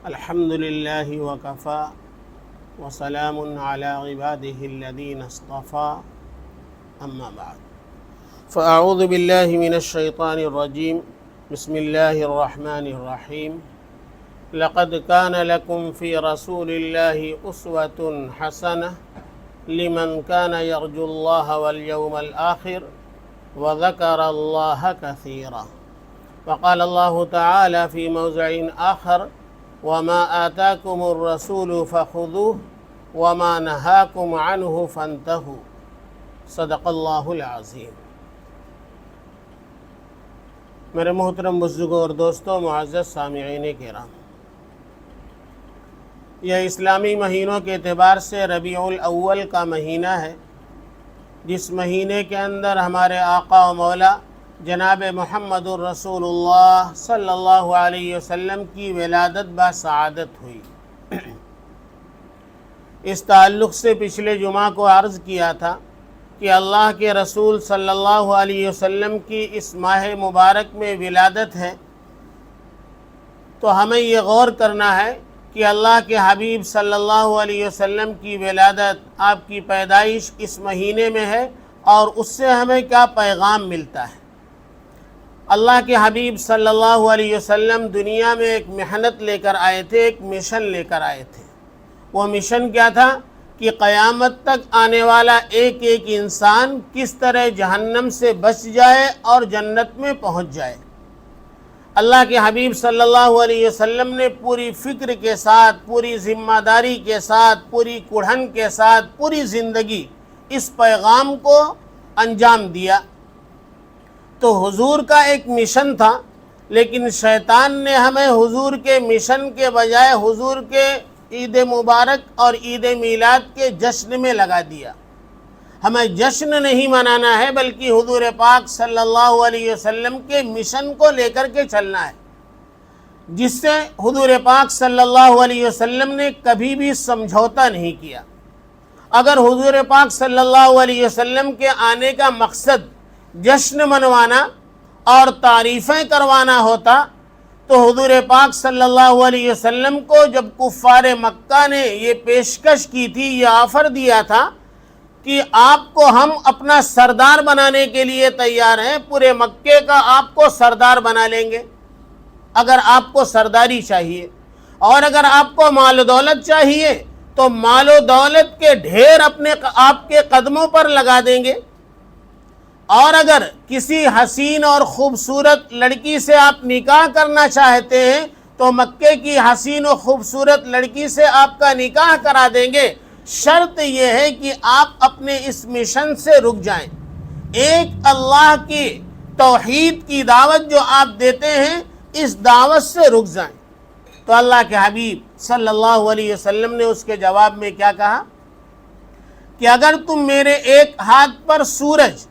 الحمد لله وكفى وسلام على عباده الذين اصطفى أما بعد فأعوذ بالله من الشيطان الرجيم بسم الله الرحمن الرحيم لقد كان لكم في رسول الله أسوة حسنة لمن كان يرجو الله واليوم الآخر وذكر الله كثيرا وقال الله تعالى في موضع آخر وما آتاكم الرسول فخذوه وما نهاكم عنه فانتهوا صدق اللہ العظیم۔ میرے محترم بزرگوں اور دوستوں، معزز سامعین کرام، یہ اسلامی مہینوں کے اعتبار سے ربیع الاول کا مہینہ ہے، جس مہینے کے اندر ہمارے آقا و مولا جناب محمد الرسول اللہ صلی اللہ علیہ وسلم کی ولادت بسعادت ہوئی۔ اس تعلق سے پچھلے جمعہ کو عرض کیا تھا کہ اللہ کے رسول صلی اللہ علیہ وسلم کی اس ماہ مبارک میں ولادت ہے، تو ہمیں یہ غور کرنا ہے کہ اللہ کے حبیب صلی اللہ علیہ وسلم کی ولادت، آپ کی پیدائش اس مہینے میں ہے، اور اس سے ہمیں کیا پیغام ملتا ہے۔ اللہ کے حبیب صلی اللہ علیہ وسلم دنیا میں ایک محنت لے کر آئے تھے، ایک مشن لے کر آئے تھے۔ وہ مشن کیا تھا کہ قیامت تک آنے والا ایک ایک انسان کس طرح جہنم سے بچ جائے اور جنت میں پہنچ جائے۔ اللہ کے حبیب صلی اللہ علیہ وسلم نے پوری فکر کے ساتھ، پوری ذمہ داری کے ساتھ، پوری کڑھن کے ساتھ، پوری زندگی اس پیغام کو انجام دیا۔ تو حضور کا ایک مشن تھا، لیکن شیطان نے ہمیں حضور کے مشن کے بجائے حضور کے عید مبارک اور عید میلاد کے جشن میں لگا دیا۔ ہمیں جشن نہیں منانا ہے، بلکہ حضور پاک صلی اللہ علیہ وسلم کے مشن کو لے کر کے چلنا ہے، جس سے حضور پاک صلی اللہ علیہ وسلم نے کبھی بھی سمجھوتا نہیں کیا۔ اگر حضور پاک صلی اللہ علیہ وسلم کے آنے کا مقصد جشن منوانا اور تعریفیں کروانا ہوتا تو حضور پاک صلی اللہ علیہ وسلم کو جب کفار مکہ نے یہ پیشکش کی تھی، یہ آفر دیا تھا کہ آپ کو ہم اپنا سردار بنانے کے لیے تیار ہیں، پورے مکے کا آپ کو سردار بنا لیں گے اگر آپ کو سرداری چاہیے، اور اگر آپ کو مال و دولت چاہیے تو مال و دولت کے ڈھیر آپ کے قدموں پر لگا دیں گے، اور اگر کسی حسین اور خوبصورت لڑکی سے آپ نکاح کرنا چاہتے ہیں تو مکے کی حسین و خوبصورت لڑکی سے آپ کا نکاح کرا دیں گے۔ شرط یہ ہے کہ آپ اپنے اس مشن سے رک جائیں، ایک اللہ کی توحید کی دعوت جو آپ دیتے ہیں اس دعوت سے رک جائیں۔ تو اللہ کے حبیب صلی اللہ علیہ وسلم نے اس کے جواب میں کیا کہا کہ اگر تم میرے ایک ہاتھ پر سورج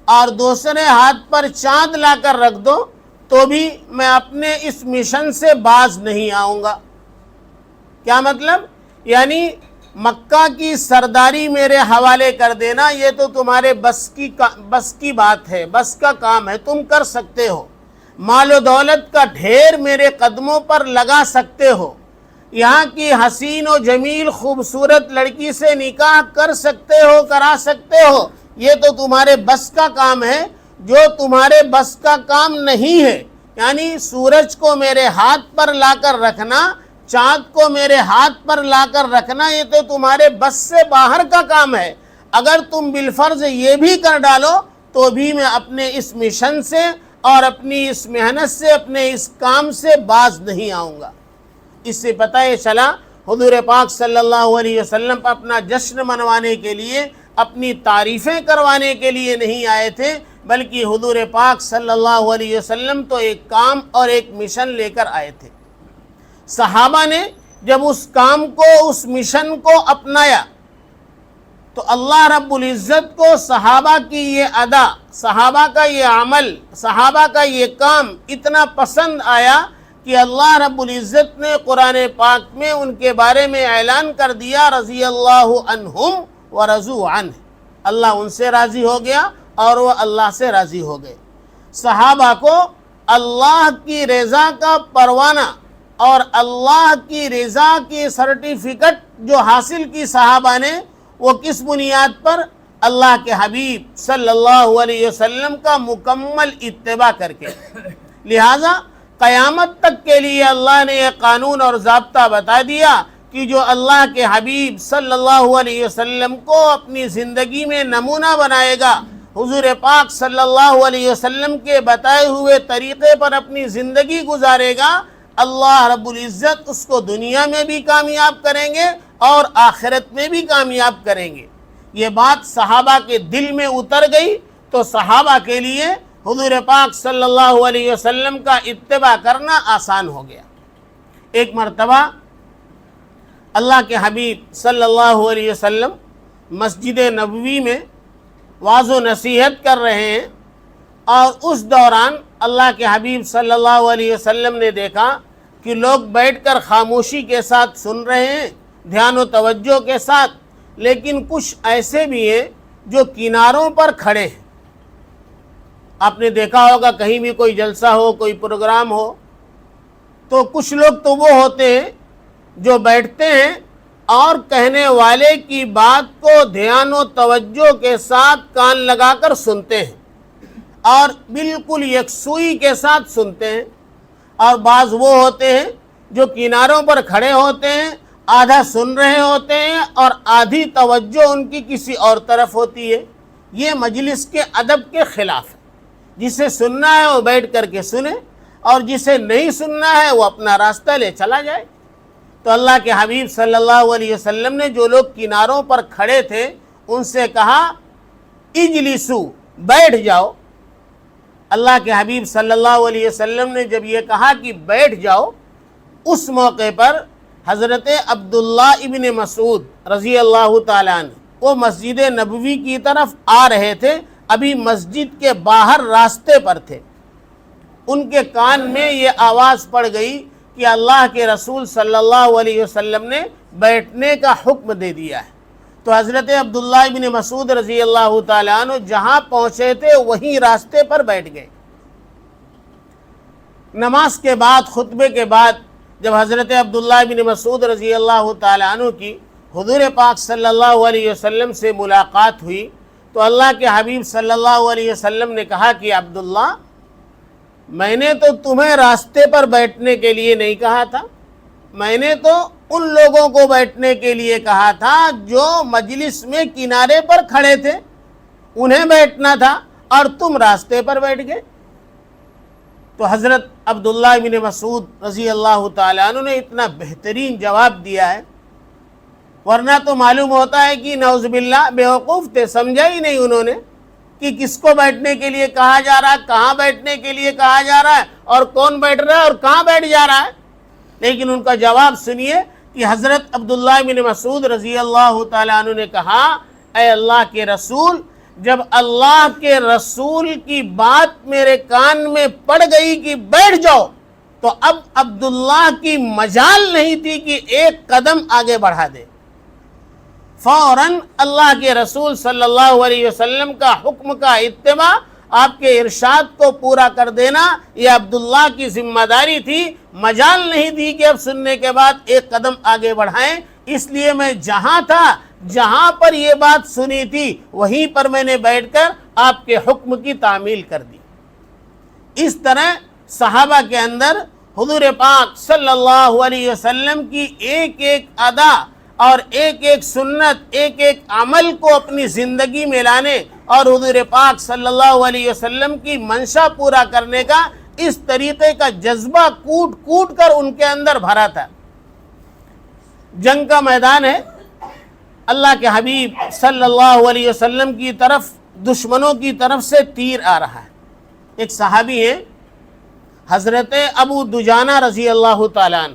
اور دوسرے ہاتھ پر چاند لا کر رکھ دو تو بھی میں اپنے اس مشن سے باز نہیں آؤں گا۔ کیا مطلب؟ یعنی مکہ کی سرداری میرے حوالے کر دینا، یہ تو تمہارے بس کی بات ہے، بس کا کام ہے، تم کر سکتے ہو، مال و دولت کا ڈھیر میرے قدموں پر لگا سکتے ہو، یہاں کی حسین و جمیل خوبصورت لڑکی سے نکاح کر سکتے ہو، کرا سکتے ہو، یہ تو تمہارے بس کا کام ہے۔ جو تمہارے بس کا کام نہیں ہے، یعنی سورج کو میرے ہاتھ پر لا کر رکھنا، چاند کو میرے ہاتھ پر لا کر رکھنا، یہ تو تمہارے بس سے باہر کا کام ہے۔ اگر تم بالفرض یہ بھی کر ڈالو تو بھی میں اپنے اس مشن سے اور اپنی اس محنت سے، اپنے اس کام سے باز نہیں آؤں گا۔ اس سے پتہ یہ چلا حضور پاک صلی اللہ علیہ وسلم اپنا جشن منوانے کے لیے، اپنی تعریفیں کروانے کے لیے نہیں آئے تھے، بلکہ حضور پاک صلی اللہ علیہ وسلم تو ایک کام اور ایک مشن لے کر آئے تھے۔ صحابہ نے جب اس کام کو، اس مشن کو اپنایا تو اللہ رب العزت کو صحابہ کی یہ ادا، صحابہ کا یہ عمل، صحابہ کا یہ کام اتنا پسند آیا کہ اللہ رب العزت نے قرآن پاک میں ان کے بارے میں اعلان کر دیا، رضی اللہ عنہم ورضوا عنہ، اللہ ان سے راضی ہو گیا اور وہ اللہ سے راضی ہو گئے۔ صحابہ کو اللہ کی رضا کا پروانہ اور اللہ کی رضا کی سرٹیفکیٹ جو حاصل کی صحابہ نے، وہ کس بنیاد پر؟ اللہ کے حبیب صلی اللہ علیہ وسلم کا مکمل اتباع کر کے۔ لہذا قیامت تک کے لیے اللہ نے یہ قانون اور ضابطہ بتا دیا کہ جو اللہ کے حبیب صلی اللہ علیہ وسلم کو اپنی زندگی میں نمونہ بنائے گا، حضور پاک صلی اللہ علیہ وسلم کے بتائے ہوئے طریقے پر اپنی زندگی گزارے گا، اللہ رب العزت اس کو دنیا میں بھی کامیاب کریں گے اور آخرت میں بھی کامیاب کریں گے۔ یہ بات صحابہ کے دل میں اتر گئی تو صحابہ کے لیے حضور پاک صلی اللہ علیہ وسلم کا اتباع کرنا آسان ہو گیا۔ ایک مرتبہ اللہ کے حبیب صلی اللہ علیہ وسلم مسجد نبوی میں واعظ و نصیحت کر رہے ہیں، اور اس دوران اللہ کے حبیب صلی اللہ علیہ وسلم نے دیکھا کہ لوگ بیٹھ کر خاموشی کے ساتھ سن رہے ہیں، دھیان و توجہ کے ساتھ، لیکن کچھ ایسے بھی ہیں جو کناروں پر کھڑے ہیں۔ آپ نے دیکھا ہوگا کہیں بھی کوئی جلسہ ہو، کوئی پروگرام ہو، تو کچھ لوگ تو وہ ہوتے ہیں جو بیٹھتے ہیں اور کہنے والے کی بات کو دھیان و توجہ کے ساتھ کان لگا کر سنتے ہیں اور بالکل یکسوئی کے ساتھ سنتے ہیں، اور بعض وہ ہوتے ہیں جو کناروں پر کھڑے ہوتے ہیں، آدھا سن رہے ہوتے ہیں اور آدھی توجہ ان کی کسی اور طرف ہوتی ہے۔ یہ مجلس کے ادب کے خلاف ہے۔ جسے سننا ہے وہ بیٹھ کر کے سنے، اور جسے نہیں سننا ہے وہ اپنا راستہ لے چلا جائے۔ تو اللہ کے حبیب صلی اللہ علیہ وسلم نے جو لوگ کناروں پر کھڑے تھے ان سے کہا اجلسو، بیٹھ جاؤ۔ اللہ کے حبیب صلی اللہ علیہ وسلم نے جب یہ کہا کہ بیٹھ جاؤ، اس موقع پر حضرت عبداللہ ابن مسعود رضی اللہ تعالیٰ عنہ وہ مسجد نبوی کی طرف آ رہے تھے، ابھی مسجد کے باہر راستے پر تھے۔ ان کے کان میں یہ آواز پڑ گئی کہ اللہ کے رسول صلی اللہ علیہ وسلم نے بیٹھنے کا حکم دے دیا ہے۔ تو حضرت عبداللہ ابن مسعود رضی اللہ تعالیٰ عنہ جہاں پہنچے تھے وہیں راستے پر بیٹھ گئے۔ نماز کے بعد، خطبے کے بعد، جب حضرت عبداللہ ابن مسعود رضی اللہ تعالیٰ عنہ کی حضور پاک صلی اللہ علیہ وسلم سے ملاقات ہوئی تو اللہ کے حبیب صلی اللہ علیہ وسلم نے کہا کہ عبداللہ، میں نے تو تمہیں راستے پر بیٹھنے کے لیے نہیں کہا تھا، میں نے تو ان لوگوں کو بیٹھنے کے لیے کہا تھا جو مجلس میں کنارے پر کھڑے تھے، انہیں بیٹھنا تھا، اور تم راستے پر بیٹھ گئے۔ تو حضرت عبداللہ بن مسعود رضی اللہ تعالیٰ عنہ نے اتنا بہترین جواب دیا ہے، ورنہ تو معلوم ہوتا ہے کہ نعوذ باللہ بیوقوف تھے، سمجھا ہی نہیں انہوں نے کہ کس کو بیٹھنے کے لیے کہا جا رہا ہے، کہاں بیٹھنے کے لیے کہا جا رہا ہے، اور کون بیٹھ رہا ہے اور کہاں بیٹھ جا رہا ہے۔ لیکن ان کا جواب سنیے کہ حضرت عبداللہ بن مسعود رضی اللہ تعالیٰ عنہ نے کہا، اے اللہ کے رسول، جب اللہ کے رسول کی بات میرے کان میں پڑ گئی کہ بیٹھ جاؤ، تو اب عبداللہ کی مجال نہیں تھی کہ ایک قدم آگے بڑھا دے۔ فوراً اللہ کے رسول صلی اللہ علیہ وسلم کا حکم کا اتباع، آپ کے ارشاد کو پورا کر دینا، یہ عبداللہ کی ذمہ داری تھی۔ مجال نہیں تھی کہ اب سننے کے بعد ایک قدم آگے بڑھائیں، اس لیے میں جہاں تھا، جہاں پر یہ بات سنی تھی، وہیں پر میں نے بیٹھ کر آپ کے حکم کی تعمیل کر دی۔ اس طرح صحابہ کے اندر حضور پاک صلی اللہ علیہ وسلم کی ایک ایک ادا اور ایک ایک سنت، ایک ایک عمل کو اپنی زندگی میں لانے اور حضور پاک صلی اللہ علیہ وسلم کی منشا پورا کرنے کا اس طریقے کا جذبہ کوٹ کوٹ کر ان کے اندر بھرا تھا۔ جنگ کا میدان ہے، اللہ کے حبیب صلی اللہ علیہ وسلم کی طرف دشمنوں کی طرف سے تیر آ رہا ہے۔ ایک صحابی ہیں حضرت ابو دجانہ رضی اللہ تعالیٰ عنہ،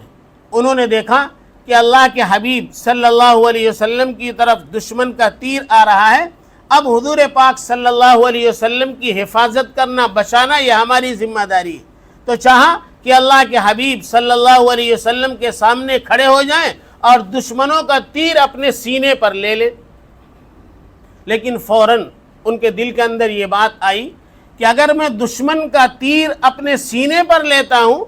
انہوں نے دیکھا کہ اللہ کے حبیب صلی اللہ علیہ وسلم کی طرف دشمن کا تیر آ رہا ہے، اب حضور پاک صلی اللہ علیہ وسلم کی حفاظت کرنا، بچانا، یہ ہماری ذمہ داری ہے۔ تو چاہا کہ اللہ کے حبیب صلی اللہ علیہ وسلم کے سامنے کھڑے ہو جائیں اور دشمنوں کا تیر اپنے سینے پر لے لیں، لیکن فوراً ان کے دل کے اندر یہ بات آئی کہ اگر میں دشمن کا تیر اپنے سینے پر لیتا ہوں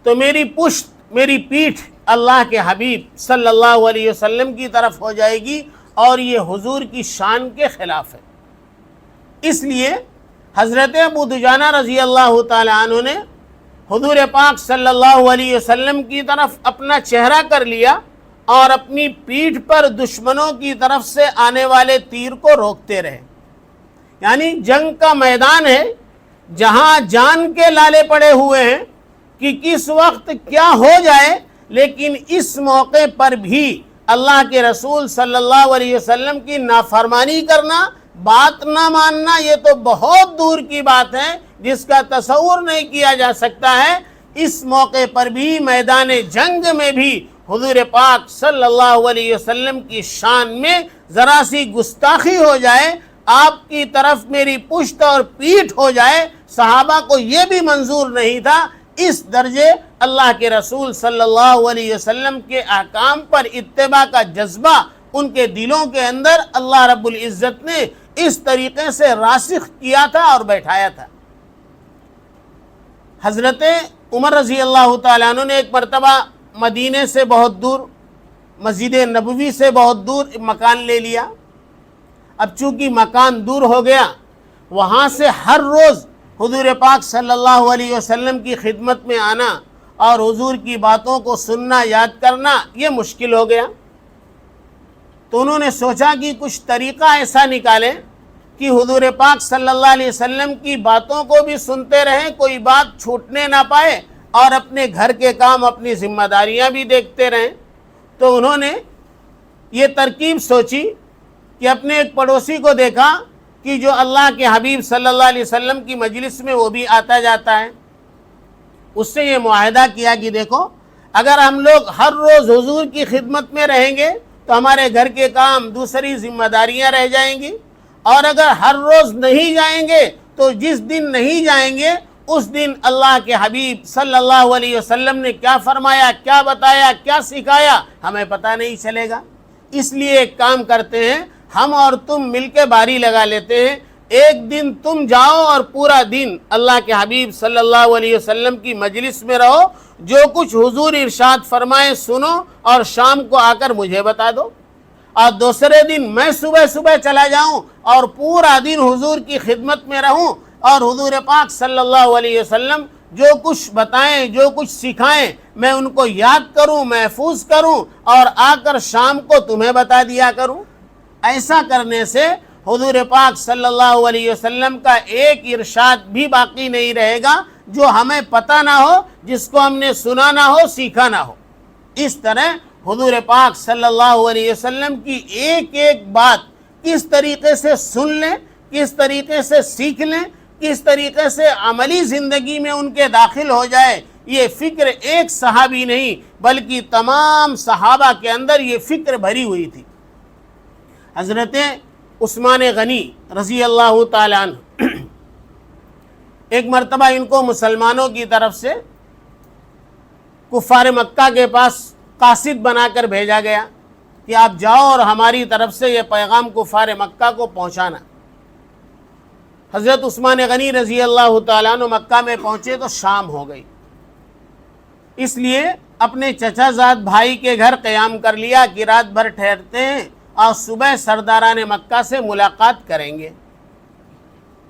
تو میری پشت، میری پیٹھ اللہ کے حبیب صلی اللہ علیہ وسلم کی طرف ہو جائے گی، اور یہ حضور کی شان کے خلاف ہے۔ اس لیے حضرت ابو دجانہ رضی اللہ تعالی عنہ نے حضور پاک صلی اللہ علیہ وسلم کی طرف اپنا چہرہ کر لیا اور اپنی پیٹھ پر دشمنوں کی طرف سے آنے والے تیر کو روکتے رہے۔ یعنی جنگ کا میدان ہے جہاں جان کے لالے پڑے ہوئے ہیں کہ کس وقت کیا ہو جائے، لیکن اس موقع پر بھی اللہ کے رسول صلی اللہ علیہ وسلم کی نافرمانی کرنا، بات نہ ماننا، یہ تو بہت دور کی بات ہے جس کا تصور نہیں کیا جا سکتا ہے۔ اس موقع پر بھی، میدان جنگ میں بھی، حضور پاک صلی اللہ علیہ وسلم کی شان میں ذرا سی گستاخی ہو جائے، آپ کی طرف میری پشت اور پیٹھ ہو جائے، صحابہ کو یہ بھی منظور نہیں تھا۔ اس درجے اللہ کے رسول صلی اللہ علیہ وسلم کے احکام پر اتباع کا جذبہ ان کے دلوں کے اندر اللہ رب العزت نے اس طریقے سے راسخ کیا تھا اور بیٹھایا تھا۔ حضرت عمر رضی اللہ تعالیٰ عنہ نے ایک مرتبہ مدینے سے بہت دور، مسجد نبوی سے بہت دور مکان لے لیا۔ اب چونکہ مکان دور ہو گیا، وہاں سے ہر روز حضور پاک صلی اللہ علیہ وسلم کی خدمت میں آنا اور حضور کی باتوں کو سننا، یاد کرنا، یہ مشکل ہو گیا۔ تو انہوں نے سوچا کہ کچھ طریقہ ایسا نکالیں کہ حضور پاک صلی اللہ علیہ وسلم کی باتوں کو بھی سنتے رہیں، کوئی بات چھوٹنے نہ پائے، اور اپنے گھر کے کام، اپنی ذمہ داریاں بھی دیکھتے رہیں۔ تو انہوں نے یہ ترکیب سوچی کہ اپنے ایک پڑوسی کو دیکھا کہ جو اللہ کے حبیب صلی اللہ علیہ وسلم کی مجلس میں وہ بھی آتا جاتا ہے۔ اس سے یہ معاہدہ کیا کہ دیکھو، اگر ہم لوگ ہر روز حضور کی خدمت میں رہیں گے تو ہمارے گھر کے کام، دوسری ذمہ داریاں رہ جائیں گی، اور اگر ہر روز نہیں جائیں گے تو جس دن نہیں جائیں گے اس دن اللہ کے حبیب صلی اللہ علیہ وسلم نے کیا فرمایا، کیا بتایا، کیا سکھایا، ہمیں پتہ نہیں چلے گا۔ اس لیے ایک کام کرتے ہیں، ہم اور تم مل کے باری لگا لیتے ہیں، ایک دن تم جاؤ اور پورا دن اللہ کے حبیب صلی اللہ علیہ وسلم کی مجلس میں رہو، جو کچھ حضور ارشاد فرمائے سنو، اور شام کو آ کر مجھے بتا دو، اور دوسرے دن میں صبح چلا جاؤں اور پورا دن حضور کی خدمت میں رہوں، اور حضور پاک صلی اللہ علیہ وسلم جو کچھ بتائیں، جو کچھ سکھائیں، میں ان کو یاد کروں، محفوظ کروں، اور آ کر شام کو تمہیں بتا دیا کروں۔ ایسا کرنے سے حضور پاک صلی اللہ علیہ وسلم کا ایک ارشاد بھی باقی نہیں رہے گا جو ہمیں پتہ نہ ہو، جس کو ہم نے سنا نہ ہو، سیکھا نہ ہو۔ اس طرح حضور پاک صلی اللہ علیہ وسلم کی ایک ایک بات کس طریقے سے سن لیں، کس طریقے سے سیکھ لیں، کس طریقے سے عملی زندگی میں ان کے داخل ہو جائے، یہ فکر ایک صحابی نہیں بلکہ تمام صحابہ کے اندر یہ فکر بھری ہوئی تھی۔ حضرت عثمان غنی رضی اللہ تعالیٰ عنہ، ایک مرتبہ ان کو مسلمانوں کی طرف سے کفار مکہ کے پاس قاصد بنا کر بھیجا گیا کہ آپ جاؤ اور ہماری طرف سے یہ پیغام کفار مکہ کو پہنچانا۔ حضرت عثمان غنی رضی اللہ تعالیٰ عنہ مکہ میں پہنچے تو شام ہو گئی، اس لیے اپنے چچا زاد بھائی کے گھر قیام کر لیا کہ رات بھر ٹھہرتے ہیں اور صبح سرداران مکہ سے ملاقات کریں گے۔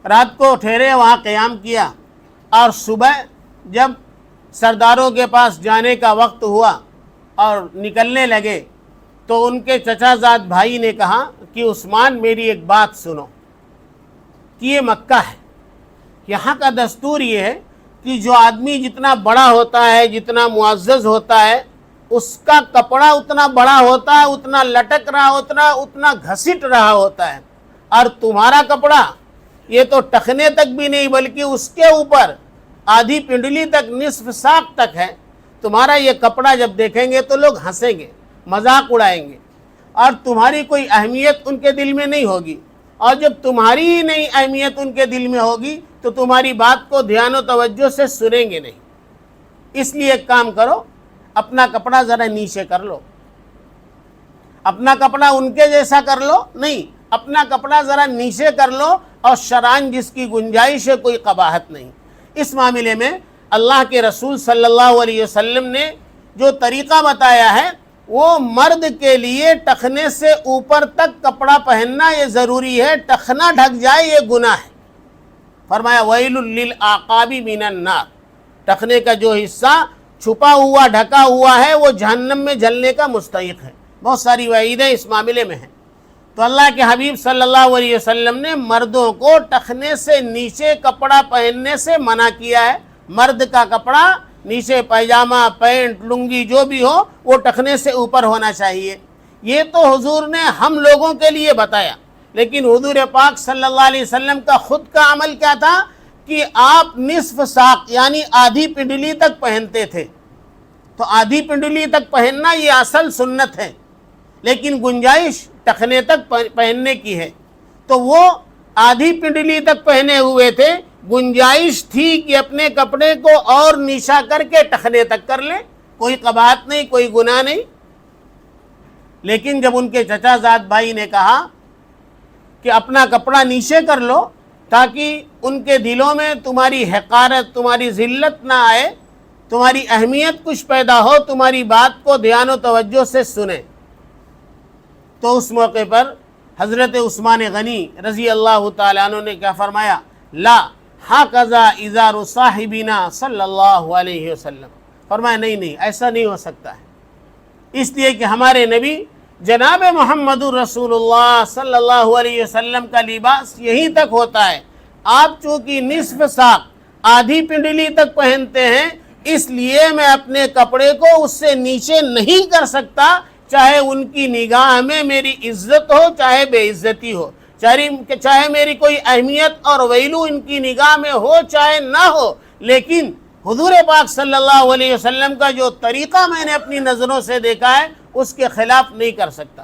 رات کو ٹھہرے، وہاں قیام کیا، اور صبح جب سرداروں کے پاس جانے کا وقت ہوا اور نکلنے لگے تو ان کے چچا زاد بھائی نے کہا کہ عثمان میری ایک بات سنو کہ یہ مکہ ہے، یہاں کا دستور یہ ہے کہ جو آدمی جتنا بڑا ہوتا ہے، جتنا معزز ہوتا ہے، اس کا کپڑا اتنا بڑا ہوتا ہے، اتنا لٹک رہا ہوتا ہے، اتنا گھسٹ رہا ہوتا ہے، اور تمہارا کپڑا یہ تو ٹخنے تک بھی نہیں بلکہ اس کے اوپر آدھی پنڈلی تک، نصف ساق تک ہے۔ تمہارا یہ کپڑا جب دیکھیں گے تو لوگ ہنسیں گے، مذاق اڑائیں گے، اور تمہاری کوئی اہمیت ان کے دل میں نہیں ہوگی، اور جب تمہاری ہی نہیں اہمیت ان کے دل میں ہوگی تو تمہاری بات کو دھیان و توجہ سے سنیں گے نہیں۔ اس لیے ایک کام کرو، اپنا کپڑا ذرا نیچے کر لو، اپنا کپڑا ان کے جیسا کر لو نہیں، اپنا کپڑا ذرا نیچے کر لو، اور شران جس کی گنجائش ہے، کوئی قباحت نہیں۔ اس معاملے میں اللہ کے رسول صلی اللہ علیہ وسلم نے جو طریقہ بتایا ہے وہ مرد کے لیے ٹخنے سے اوپر تک کپڑا پہننا یہ ضروری ہے، ٹخنا ڈھک جائے یہ گناہ ہے۔ فرمایا وَيْلٌ لِّلْأَعْقَابِ مِنَ النَّارِ، ٹخنے کا جو حصہ چھپا ہوا ڈھکا ہوا ہے وہ جہنم میں جلنے کا مستحق ہے۔ بہت ساری وعیدیں اس معاملے میں ہیں۔ تو اللہ کے حبیب صلی اللہ علیہ وسلم نے مردوں کو ٹخنے سے نیچے کپڑا پہننے سے منع کیا ہے۔ مرد کا کپڑا نیچے پائجامہ، پینٹ، لنگی جو بھی ہو وہ ٹخنے سے اوپر ہونا چاہیے۔ یہ تو حضور نے ہم لوگوں کے لیے بتایا، لیکن حضور پاک صلی اللہ علیہ وسلم کا خود کا عمل کیا تھا کہ آپ نصف ساق یعنی آدھی پنڈلی تک پہنتے تھے۔ تو آدھی پنڈلی تک پہننا یہ اصل سنت ہے، لیکن گنجائش ٹخنے تک پہننے کی ہے۔ تو وہ آدھی پنڈلی تک پہنے ہوئے تھے، گنجائش تھی کہ اپنے کپڑے کو اور نیچا کر کے ٹخنے تک کر لیں، کوئی قباحت نہیں، کوئی گناہ نہیں۔ لیکن جب ان کے چچا زاد بھائی نے کہا کہ اپنا کپڑا نیچے کر لو تاکہ ان کے دلوں میں تمہاری حقارت، تمہاری ذلت نہ آئے، تمہاری اہمیت کچھ پیدا ہو، تمہاری بات کو دھیان و توجہ سے سنیں، تو اس موقع پر حضرت عثمان غنی رضی اللہ تعالیٰ عنہ نے کیا فرمایا؟ لا ہاکذا ازار صاحبنا صلی اللہ علیہ وسلم، فرمایا نہیں ایسا نہیں ہو سکتا ہے، اس لیے کہ ہمارے نبی جناب محمد الرسول اللہ صلی اللہ علیہ وسلم کا لباس یہیں تک ہوتا ہے۔ آپ چونکہ نصف ساق آدھی پنڈلی تک پہنتے ہیں، اس لیے میں اپنے کپڑے کو اس سے نیچے نہیں کر سکتا، چاہے ان کی نگاہ میں میری عزت ہو چاہے بے عزتی ہو، چاہے میری کوئی اہمیت اور ویلو ان کی نگاہ میں ہو چاہے نہ ہو، لیکن حضور پاک صلی اللہ علیہ وسلم کا جو طریقہ میں نے اپنی نظروں سے دیکھا ہے اس کے خلاف نہیں کر سکتا۔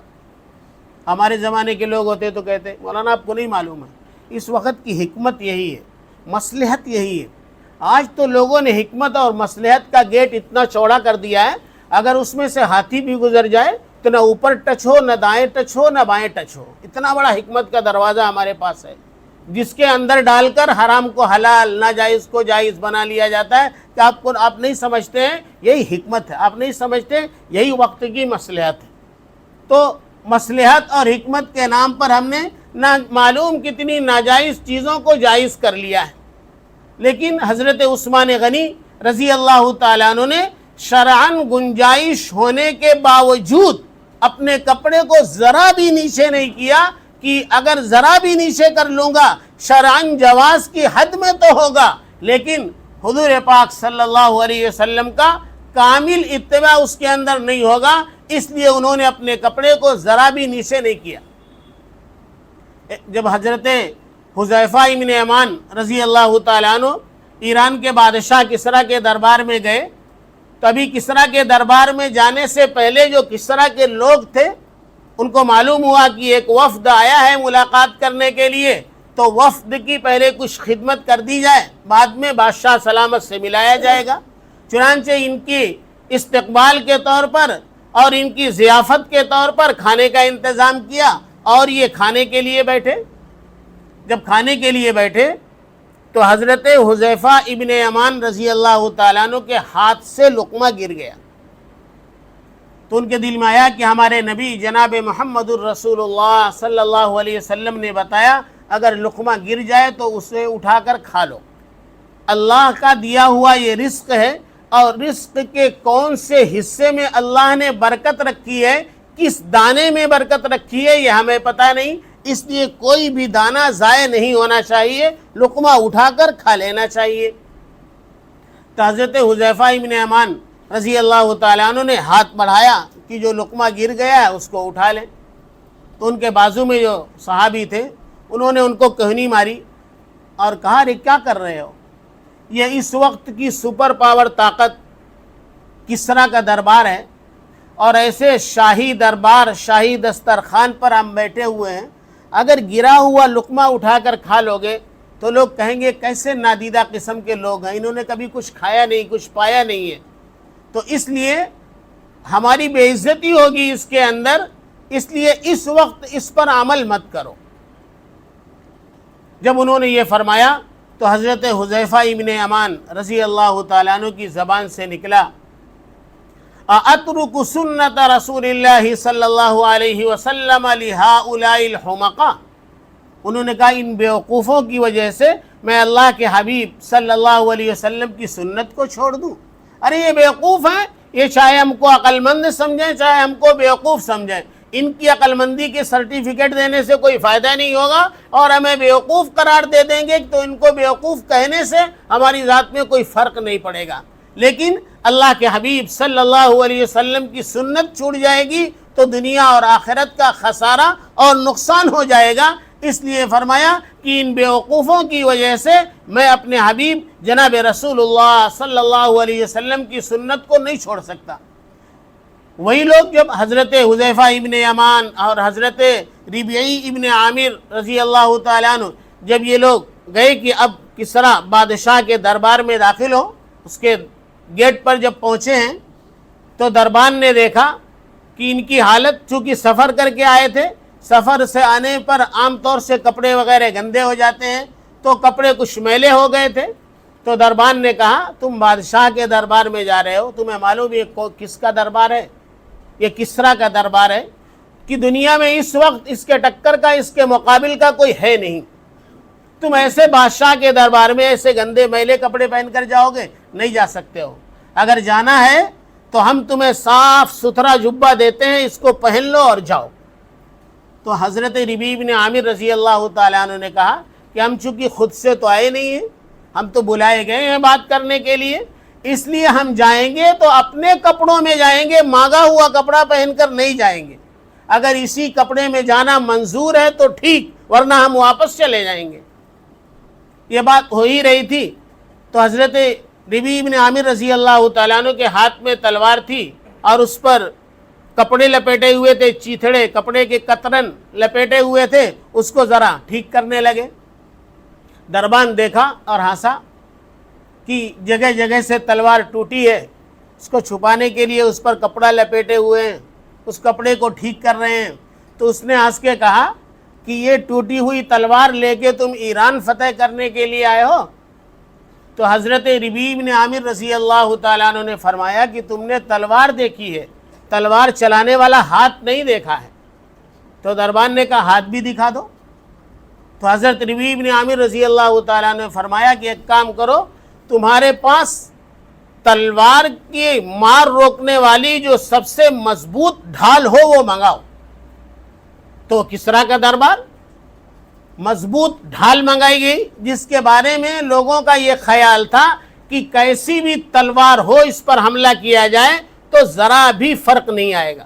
ہمارے زمانے کے لوگ ہوتے تو کہتے مولانا آپ کو نہیں معلوم ہے، اس وقت کی حکمت یہی ہے، مصلحت یہی ہے۔ آج تو لوگوں نے حکمت اور مصلحت کا گیٹ اتنا چوڑا کر دیا ہے، اگر اس میں سے ہاتھی بھی گزر جائے تو نہ اوپر ٹچ ہو، نہ دائیں ٹچ ہو، نہ بائیں ٹچ ہو۔ اتنا بڑا حکمت کا دروازہ ہمارے پاس ہے، جس کے اندر ڈال کر حرام کو حلال، ناجائز کو جائز بنا لیا جاتا ہے کہ آپ نہیں سمجھتے ہیں یہی حکمت ہے، آپ نہیں سمجھتے یہی وقت کی مصلحت ہے۔ تو مصلحت اور حکمت کے نام پر ہم نے نہ معلوم کتنی ناجائز چیزوں کو جائز کر لیا ہے۔ لیکن حضرت عثمان غنی رضی اللہ تعالیٰ عنہ نے شرعاً گنجائش ہونے کے باوجود اپنے کپڑے کو ذرا بھی نیچے نہیں کیا کہ اگر ذرا بھی نیچے کر لوں گا شرعاً جواز کی حد میں تو ہوگا، لیکن حضور پاک صلی اللہ علیہ وسلم کا کامل اتباع اس کے اندر نہیں ہوگا، اس لیے انہوں نے اپنے کپڑے کو ذرا بھی نیچے نہیں کیا۔ جب حضرت حذیفہ ابن یمان رضی اللہ تعالیٰ عنہ ایران کے بادشاہ کسریٰ کے دربار میں گئے، تبھی کسریٰ کے دربار میں جانے سے پہلے جو کسریٰ کے لوگ تھے ان کو معلوم ہوا کہ ایک وفد آیا ہے ملاقات کرنے کے لیے، تو وفد کی پہلے کچھ خدمت کر دی جائے، بعد میں بادشاہ سلامت سے ملایا جائے گا۔ چنانچہ ان کی استقبال کے طور پر اور ان کی ضیافت کے طور پر کھانے کا انتظام کیا، اور یہ کھانے کے لیے بیٹھے۔ جب کھانے کے لیے بیٹھے تو حضرت حذیفہ ابن یمان رضی اللہ تعالیٰ عنہ کے ہاتھ سے لقمہ گر گیا، تو ان کے دل میں آیا کہ ہمارے نبی جناب محمد الرسول اللہ صلی اللہ علیہ وسلم نے بتایا اگر لقمہ گر جائے تو اسے اٹھا کر کھا لو، اللہ کا دیا ہوا یہ رزق ہے، اور رزق کے کون سے حصے میں اللہ نے برکت رکھی ہے، کس دانے میں برکت رکھی ہے یہ ہمیں پتہ نہیں، اس لیے کوئی بھی دانہ ضائع نہیں ہونا چاہیے، لقمہ اٹھا کر کھا لینا چاہیے۔ تو حضرت حذیفہ ابن یمان رضی اللہ تعالیٰ عنہ نے ہاتھ بڑھایا کہ جو لقمہ گر گیا ہے اس کو اٹھا لیں، تو ان کے بازو میں جو صحابی تھے انہوں نے ان کو کہنی ماری اور کہا ارے کیا کر رہے ہو، یہ اس وقت کی سپر پاور طاقت کسریٰ کا دربار ہے، اور ایسے شاہی دربار، شاہی دسترخوان پر ہم بیٹھے ہوئے ہیں، اگر گرا ہوا لقمہ اٹھا کر کھا لوگے تو لوگ کہیں گے کیسے نادیدہ قسم کے لوگ ہیں، انہوں نے کبھی کچھ کھایا نہیں، کچھ پایا نہیں ہے، تو اس لیے ہماری بے عزتی ہوگی اس کے اندر، اس لیے اس وقت اس پر عمل مت کرو۔ جب انہوں نے یہ فرمایا تو حضرت حذیفہ ابن یمان رضی اللہ تعالیٰ عنہ کی زبان سے نکلا اترک سنت رسول اللہ صلی اللہ علیہ وسلم لہؤلاء الحمقاء، انہوں نے کہا ان بیوقوفوں کی وجہ سے میں اللہ کے حبیب صلی اللہ علیہ وسلم کی سنت کو چھوڑ دوں؟ ارے یہ بیوقوف ہیں، یہ چاہے ہم کو عقل مند سمجھیں چاہے ہم کو بیوقوف سمجھیں، ان کی عقل مندی کے سرٹیفکیٹ دینے سے کوئی فائدہ نہیں ہوگا، اور ہمیں بیوقوف قرار دے دیں گے تو ان کو بیوقوف کہنے سے ہماری ذات میں کوئی فرق نہیں پڑے گا، لیکن اللہ کے حبیب صلی اللہ علیہ وسلم کی سنت چھوٹ جائے گی تو دنیا اور آخرت کا خسارہ اور نقصان ہو جائے گا۔ اس لیے فرمایا کہ ان بیوقوفوں کی وجہ سے میں اپنے حبیب جناب رسول اللہ صلی اللہ علیہ وسلم کی سنت کو نہیں چھوڑ سکتا۔ وہی لوگ جب حضرت حذیفہ ابن یمان اور حضرت ربیعی ابن عامر رضی اللہ تعالیٰ عنہ جب یہ لوگ گئے کہ اب کسریٰ بادشاہ کے دربار میں داخل ہو، اس کے گیٹ پر جب پہنچے ہیں تو دربان نے دیکھا کہ ان کی حالت، چونکہ سفر کر کے آئے تھے، سفر سے آنے پر عام طور سے کپڑے وغیرہ گندے ہو جاتے ہیں، تو کپڑے کچھ میلے ہو گئے تھے، تو دربان نے کہا تم بادشاہ کے دربار میں جا رہے ہو، تمہیں معلوم یہ کس کا دربار ہے؟ یہ کسریٰ کا دربار ہے کہ دنیا میں اس وقت اس کے ٹکر کا، اس کے مقابل کا کوئی ہے نہیں، تم ایسے بادشاہ کے دربار میں ایسے گندے میلے کپڑے پہن کر جاؤ گے؟ نہیں جا سکتے ہو، اگر جانا ہے تو ہم تمہیں صاف ستھرا جبہ دیتے ہیں، اس کو پہن لو اور جاؤ۔ تو حضرت ربیع بن عامر رضی اللہ تعالیٰ عنہ نے کہا کہ ہم چونکہ خود سے تو آئے نہیں ہیں، ہم تو بلائے گئے ہیں بات کرنے کے لیے، اس لیے ہم جائیں گے تو اپنے کپڑوں میں جائیں گے، مانگا ہوا کپڑا پہن کر نہیں جائیں گے، اگر اسی کپڑے میں جانا منظور ہے تو ٹھیک، ورنہ ہم واپس چلے جائیں گے۔ یہ بات ہو ہی رہی تھی تو حضرت ربیع بن عامر رضی اللہ تعالیٰ عنہ کے ہاتھ میں تلوار تھی اور اس پر کپڑے لپیٹے ہوئے تھے، چیتھڑے کپڑے کے قطرن لپیٹے ہوئے تھے، اس کو ذرا ٹھیک کرنے لگے۔ دربان دیکھا اور ہنسا کہ جگہ جگہ سے تلوار ٹوٹی ہے، اس کو چھپانے کے لیے اس پر کپڑا لپیٹے ہوئے ہیں، اس کپڑے کو ٹھیک کر رہے ہیں، تو اس نے ہنس کے کہا کہ یہ ٹوٹی ہوئی تلوار لے کے تم ایران فتح کرنے کے لیے آئے ہو؟ تو حضرت ربیع بن عامر رضی اللہ تعالیٰ عنہ نے فرمایا کہ تم نے تلوار دیکھی ہے، تلوار چلانے والا ہاتھ نہیں دیکھا ہے۔ تو دربان نے کہا ہاتھ بھی دکھا دو۔ تو حضرت ربیع بن عامر رضی اللہ تعالیٰ عنہ نے فرمایا کہ ایک کام کرو، تمہارے پاس تلوار کی مار روکنے والی جو سب سے مضبوط ڈھال ہو وہ منگاؤ۔ تو کسریٰ کا دربار مضبوط ڈھال منگائی گئی، جس کے بارے میں لوگوں کا یہ خیال تھا کہ کیسی بھی تلوار ہو اس پر حملہ کیا جائے تو ذرا بھی فرق نہیں آئے گا۔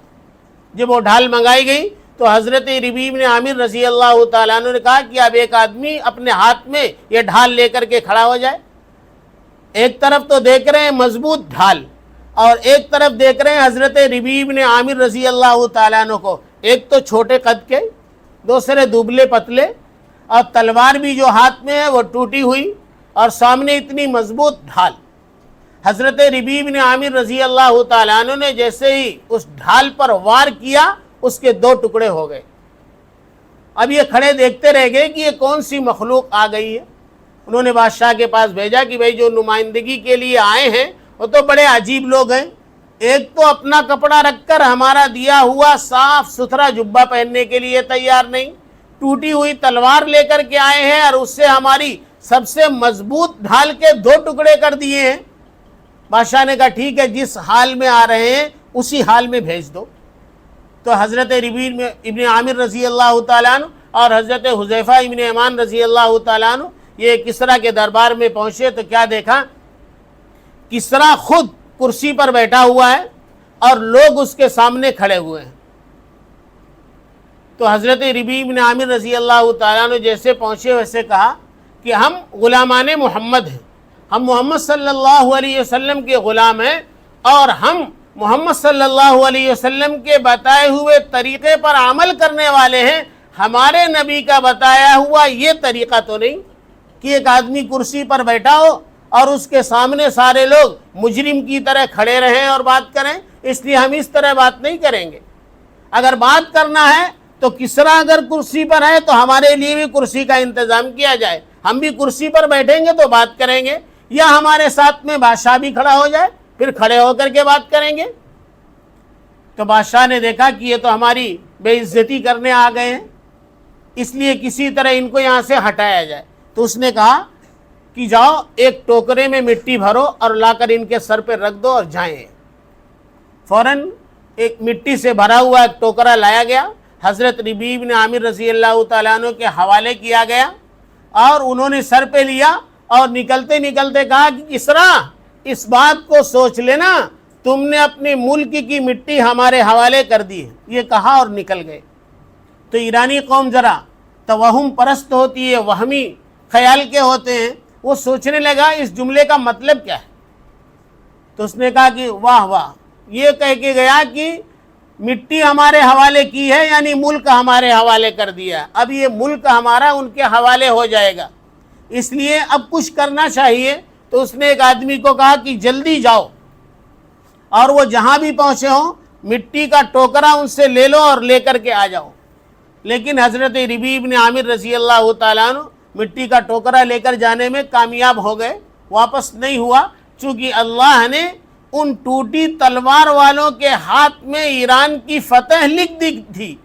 جب وہ ڈھال منگائی گئی تو حضرت ربیع بن عامر رضی اللہ تعالیٰ عنہ نے کہا کہ اب ایک آدمی اپنے ہاتھ میں یہ ڈھال لے کر کے کھڑا ہو جائے، ایک طرف تو دیکھ رہے ہیں مضبوط ڈھال اور ایک طرف دیکھ رہے ہیں حضرت ربیع بن عامر رضی اللہ تعالیٰ عنہ کو، ایک تو چھوٹے قد کے، دوسرے دبلے پتلے، اور تلوار بھی جو ہاتھ میں ہے وہ ٹوٹی ہوئی، اور سامنے اتنی مضبوط ڈھال۔ حضرت ربیع بن عامر رضی اللہ تعالیٰ عنہ نے جیسے ہی اس ڈھال پر وار کیا، اس کے دو ٹکڑے ہو گئے۔ اب یہ کھڑے دیکھتے رہ گئے کہ یہ کون سی مخلوق آ گئی ہے۔ انہوں نے بادشاہ کے پاس بھیجا کہ بھائی جو نمائندگی کے لیے آئے ہیں وہ تو بڑے عجیب لوگ ہیں، ایک تو اپنا کپڑا رکھ کر ہمارا دیا ہوا صاف ستھرا جبہ پہننے کے لیے تیار نہیں، ٹوٹی ہوئی تلوار لے کر کے آئے ہیں اور اس سے ہماری سب سے مضبوط ڈھال کے دو ٹکڑے کر دیے ہیں۔ بادشاہ نے کہا ٹھیک ہے، جس حال میں آ رہے ہیں اسی حال میں بھیج دو۔ تو حضرت ربیع ابن عامر رضی اللہ تعالیٰ عنہ اور حضرت حذیفہ ابن یمان رضی اللہ تعالیٰ عنہ یہ کسریٰ کے دربار میں پہنچے تو کیا دیکھا، کسریٰ خود کرسی پر بیٹھا ہوا ہے اور لوگ اس کے سامنے کھڑے ہوئے ہیں۔ تو حضرت ربیع بن عامر رضی اللہ تعالیٰ عنہ جیسے پہنچے ویسے کہا کہ ہم غلامان محمد ہیں، ہم محمد صلی اللہ علیہ وسلم کے غلام ہیں، اور ہم محمد صلی اللہ علیہ وسلم کے بتائے ہوئے طریقے پر عمل کرنے والے ہیں، ہمارے نبی کا بتایا ہوا یہ طریقہ تو نہیں کہ ایک آدمی کرسی پر بیٹھا ہو اور اس کے سامنے سارے لوگ مجرم کی طرح کھڑے رہیں اور بات کریں، اس لیے ہم اس طرح بات نہیں کریں گے۔ اگر بات کرنا ہے تو کسریٰ اگر کرسی پر ہے تو ہمارے لیے بھی کرسی کا انتظام کیا جائے، ہم بھی کرسی پر بیٹھیں گے تو بات کریں گے، یا ہمارے ساتھ میں بادشاہ بھی کھڑا ہو جائے پھر کھڑے ہو کر کے بات کریں گے؟ تو بادشاہ نے دیکھا کہ یہ تو ہماری بے عزتی کرنے آ گئے ہیں، اس لیے کسی طرح ان کو یہاں سے ہٹایا جائے۔ تو اس نے کہا کہ جاؤ ایک ٹوکرے میں مٹی بھرو اور لا کر ان کے سر پہ رکھ دو اور جائیں۔ فوراً ایک مٹی سے بھرا ہوا ایک ٹوکرا لایا گیا، حضرت ربیع بن عامر رضی اللہ تعالیٰ عنہ کے حوالے کیا گیا، اور انہوں نے سر پہ لیا اور نکلتے نکلتے کہا کہ کسریٰ اس بات کو سوچ لینا، تم نے اپنے ملک کی مٹی ہمارے حوالے کر دی ہے، یہ کہا اور نکل گئے۔ تو ایرانی قوم ذرا توہم پرست ہوتی ہے، وہمی خیال کے ہوتے ہیں، وہ سوچنے لگا اس جملے کا مطلب کیا ہے۔ تو اس نے کہا کہ واہ واہ، یہ کہہ کے گیا کہ مٹی ہمارے حوالے کی ہے یعنی ملک ہمارے حوالے کر دیا، اب یہ ملک ہمارا ان کے حوالے ہو جائے گا، اس لیے اب کچھ کرنا چاہیے۔ تو اس نے ایک آدمی کو کہا کہ جلدی جاؤ اور وہ جہاں بھی پہنچے ہوں مٹی کا ٹوکرا ان سے لے لو اور لے کر کے آ جاؤ۔ لیکن حضرت ربیع بن عامر رضی اللہ تعالیٰ عنہ مٹی کا ٹوکرا لے کر جانے میں کامیاب ہو گئے، واپس نہیں ہوا، چونکہ اللہ نے ان ٹوٹی تلوار والوں کے ہاتھ میں ایران کی فتح لکھ دی تھی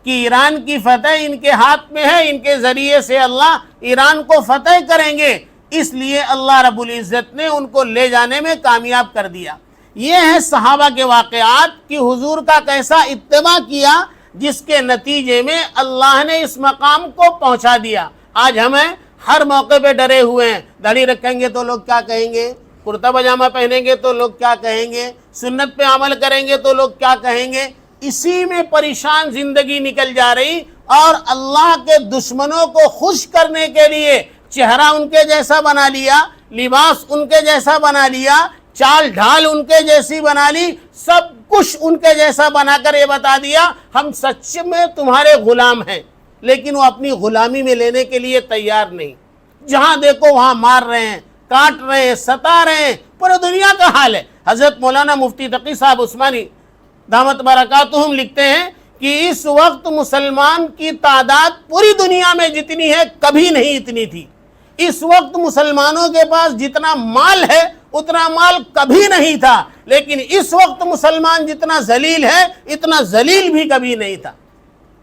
کہ ایران کی فتح ان کے ہاتھ میں ہے، ان کے ذریعے سے اللہ ایران کو فتح کریں گے، اس لیے اللہ رب العزت نے ان کو لے جانے میں کامیاب کر دیا۔ یہ ہے صحابہ کے واقعات کہ حضور کا کیسا اتباع کیا، جس کے نتیجے میں اللہ نے اس مقام کو پہنچا دیا۔ آج ہمیں ہر موقع پہ ڈرے ہوئے ہیں، داڑھی رکھیں گے تو لوگ کیا کہیں گے، کرتا پاجامہ پہنیں گے تو لوگ کیا کہیں گے، سنت پہ عمل کریں گے تو لوگ کیا کہیں گے، اسی میں پریشان زندگی نکل جا رہی، اور اللہ کے دشمنوں کو خوش کرنے کے لیے چہرہ ان کے جیسا بنا لیا، لباس ان کے جیسا بنا لیا، چال ڈھال ان کے جیسی بنا لی، سب کچھ ان کے جیسا بنا کر یہ بتا دیا ہم سچ میں تمہارے غلام ہیں، لیکن وہ اپنی غلامی میں لینے کے لیے تیار نہیں۔ جہاں دیکھو وہاں مار رہے ہیں، کاٹ رہے ہیں، ستا رہے ہیں، پورے دنیا کا حال ہے۔ حضرت مولانا مفتی تقی صاحب عثمانی دامت برکاتہم لکھتے ہیں کہ اس وقت مسلمان کی تعداد پوری دنیا میں جتنی ہے کبھی نہیں اتنی تھی۔ اس وقت مسلمانوں کے پاس جتنا مال ہے اتنا مال کبھی نہیں تھا، لیکن اس وقت مسلمان جتنا ذلیل ہے اتنا ذلیل بھی کبھی نہیں تھا۔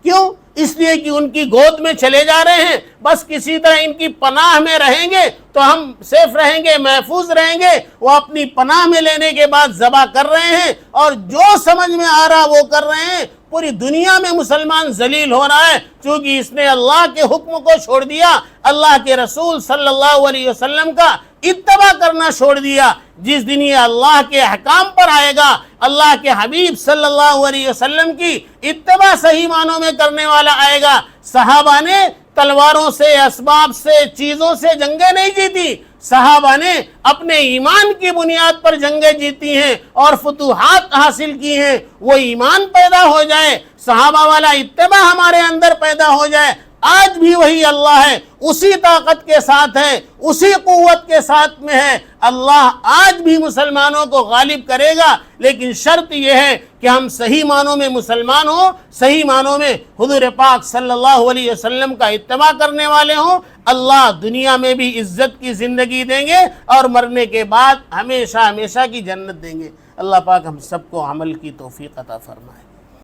کیوں؟ اس لیے کہ ان کی گود میں چلے جا رہے ہیں، بس کسی طرح ان کی پناہ میں رہیں گے تو ہم سیف رہیں گے، محفوظ رہیں گے۔ وہ اپنی پناہ میں لینے کے بعد ذبح کر رہے ہیں، اور جو سمجھ میں آ رہا وہ کر رہے ہیں۔ پوری دنیا میں مسلمان ذلیل ہو رہا ہے، چونکہ اس نے اللہ کے حکم کو چھوڑ دیا، اللہ کے رسول صلی اللہ علیہ وسلم کا اتباع کرنا چھوڑ دیا۔ جس دن یہ اللہ کے احکام پر آئے گا، اللہ کے حبیب صلی اللہ علیہ وسلم کی اتباع صحیح معنوں میں کرنے والا آئے گا۔ صحابہ نے تلواروں سے، اسباب سے، چیزوں سے جنگیں نہیں جیتی، صحابہ نے اپنے ایمان کی بنیاد پر جنگیں جیتی ہیں اور فتوحات حاصل کی ہیں۔ وہ ایمان پیدا ہو جائے، صحابہ والا اتباع ہمارے اندر پیدا ہو جائے۔ آج بھی وہی اللہ ہے، اسی طاقت کے ساتھ ہے، اسی قوت کے ساتھ میں ہے۔ اللہ آج بھی مسلمانوں کو غالب کرے گا، لیکن شرط یہ ہے کہ ہم صحیح معنوں میں مسلمان ہوں، صحیح معنوں میں حضور پاک صلی اللہ علیہ وسلم کا اتباع کرنے والے ہوں۔ اللہ دنیا میں بھی عزت کی زندگی دیں گے اور مرنے کے بعد ہمیشہ ہمیشہ کی جنت دیں گے۔ اللہ پاک ہم سب کو عمل کی توفیق عطا فرمائے۔